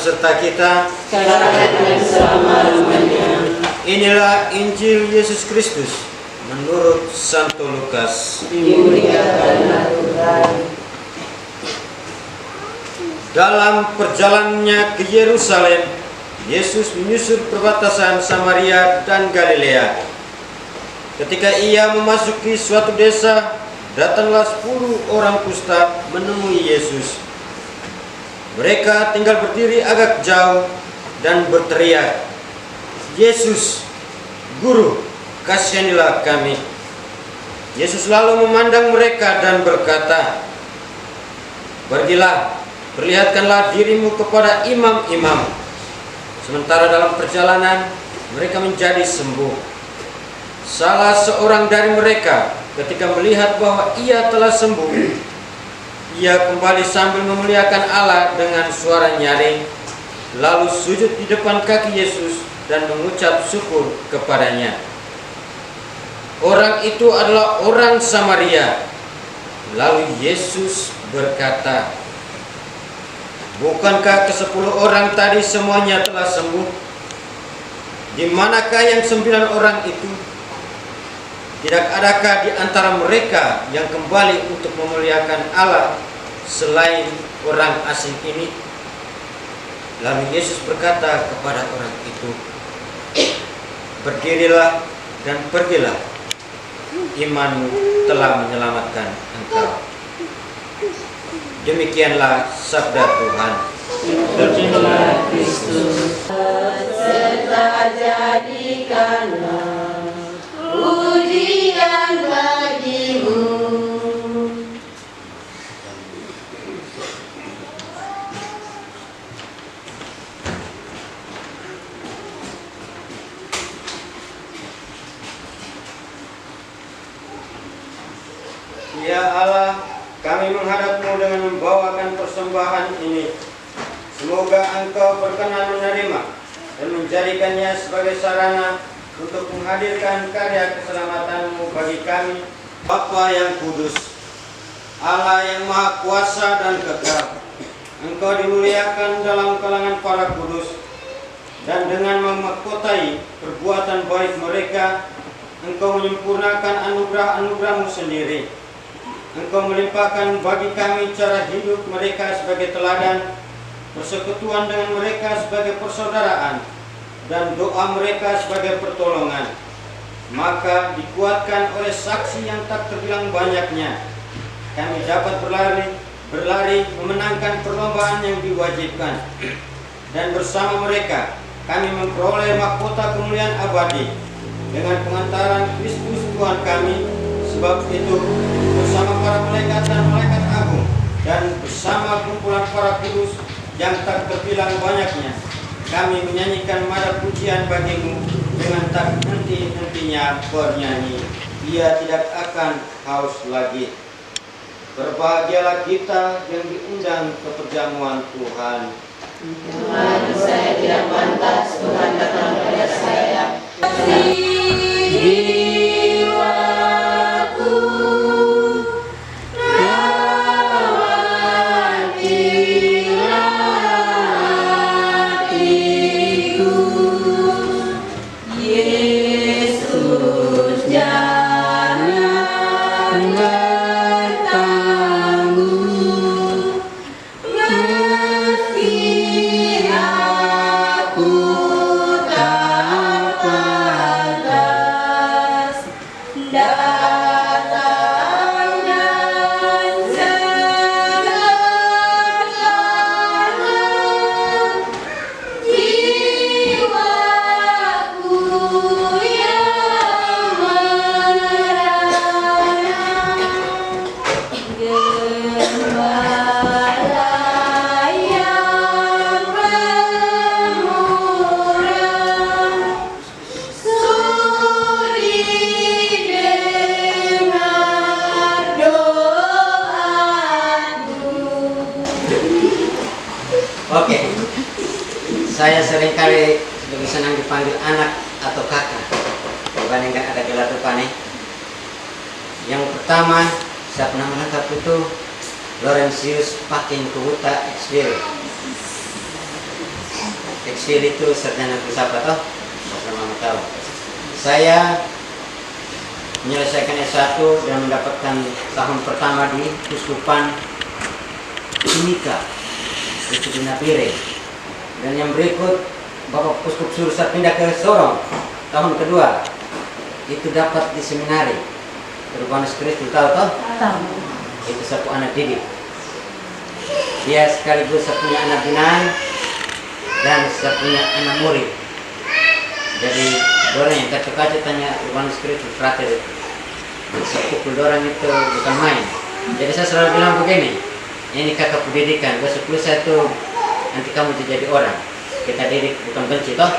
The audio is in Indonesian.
beserta kita sekarang dan selama-lamanya. Inilah Injil Yesus Kristus menurut Santo Lukas. Dimuliakanlah Tuhan. Dalam perjalanannya ke Yerusalem, Yesus menyusur perbatasan Samaria dan Galilea. Ketika ia memasuki suatu desa, datanglah 10 orang kusta menemui Yesus. Mereka tinggal berdiri agak jauh dan berteriak, "Yesus, Guru, kasihanilah kami." Yesus lalu memandang mereka dan berkata, "Pergilah, perlihatkanlah dirimu kepada imam-imam." Sementara dalam perjalanan, mereka menjadi sembuh. Salah seorang dari mereka ketika melihat bahwa ia telah sembuh, ia kembali sambil memuliakan Allah dengan suara nyaring, lalu sujud di depan kaki Yesus dan mengucap syukur kepadanya. Orang itu adalah orang Samaria. Lalu Yesus berkata, "Bukankah ke-10 orang tadi semuanya telah sembuh? Di manakah yang 9 orang itu? Tidak adakah di antara mereka yang kembali untuk memuliakan Allah selain orang asing ini?" Lalu Yesus berkata kepada orang itu, "Berdirilah dan pergilah. Imanmu telah menyelamatkan engkau." Demikianlah sabda Tuhan. Terpujilah Kristus. Serta jadikanlah pujian bagimu. Ya Allah, kami menghadap-Mu dengan membawakan persembahan ini. Semoga Engkau berkenan menerima dan menjadikannya sebagai sarana untuk menghadirkan karya keselamatan-Mu bagi kami. Bapa yang kudus, Allah yang maha kuasa dan kekal, Engkau dimuliakan dalam kalangan para kudus, dan dengan memahkotai perbuatan baik mereka, Engkau menyempurnakan anugerah-anugerah-Mu sendiri. Engkau melimpahkan bagi kami cara hidup mereka sebagai teladan, persekutuan dengan mereka sebagai persaudaraan, dan doa mereka sebagai pertolongan. Maka dikuatkan oleh saksi yang tak terbilang banyaknya, kami dapat berlari memenangkan perlombaan yang diwajibkan. Dan bersama mereka kami memperoleh mahkota kemuliaan abadi dengan pengantaran Kristus Tuhan kami. Sebab itu, bersama para malaikat dan malaikat agung, dan bersama kumpulan para kudus yang tak terbilang banyaknya, kami menyanyikan nada pujian bagi-Mu dengan tak henti-hentinya bernyanyi. Ia tidak akan haus lagi. Berbahagialah kita yang diundang ke perjamuan Tuhan. Tuhan, saya tidak pantas, Tuhan datang pada saya. Saya seringkali lebih senang dipanggil anak atau kakak dibandingkan ada gelar rupane. Yang pertama, saya nama lengkap itu Laurentius Pakin Kubuta Xville. Kecil itu sarjana filsafat toh, bahkan mama tahu. Saya menyelesaikan S1 dan mendapatkan tahun pertama di Kuskupan Timika, itu di Napire. Dan yang berikut Bapak Kuskup Sursat pindah ke Sorong tahun kedua, itu dapat di seminari Urbanus Kristus, tahu toh? Tahu. Itu satu anak didik. Dia sekaligus saya punya anak binaan dan saya punya anak murid. Jadi orang yang kacau-kacau tanya Urbanus Kristus frater, sepukul orang itu bukan main. Jadi saya selalu bilang begini, ini kakak pendidikan, besok lusa itu nanti kamu jadi orang. Kita didik bukan benci toh.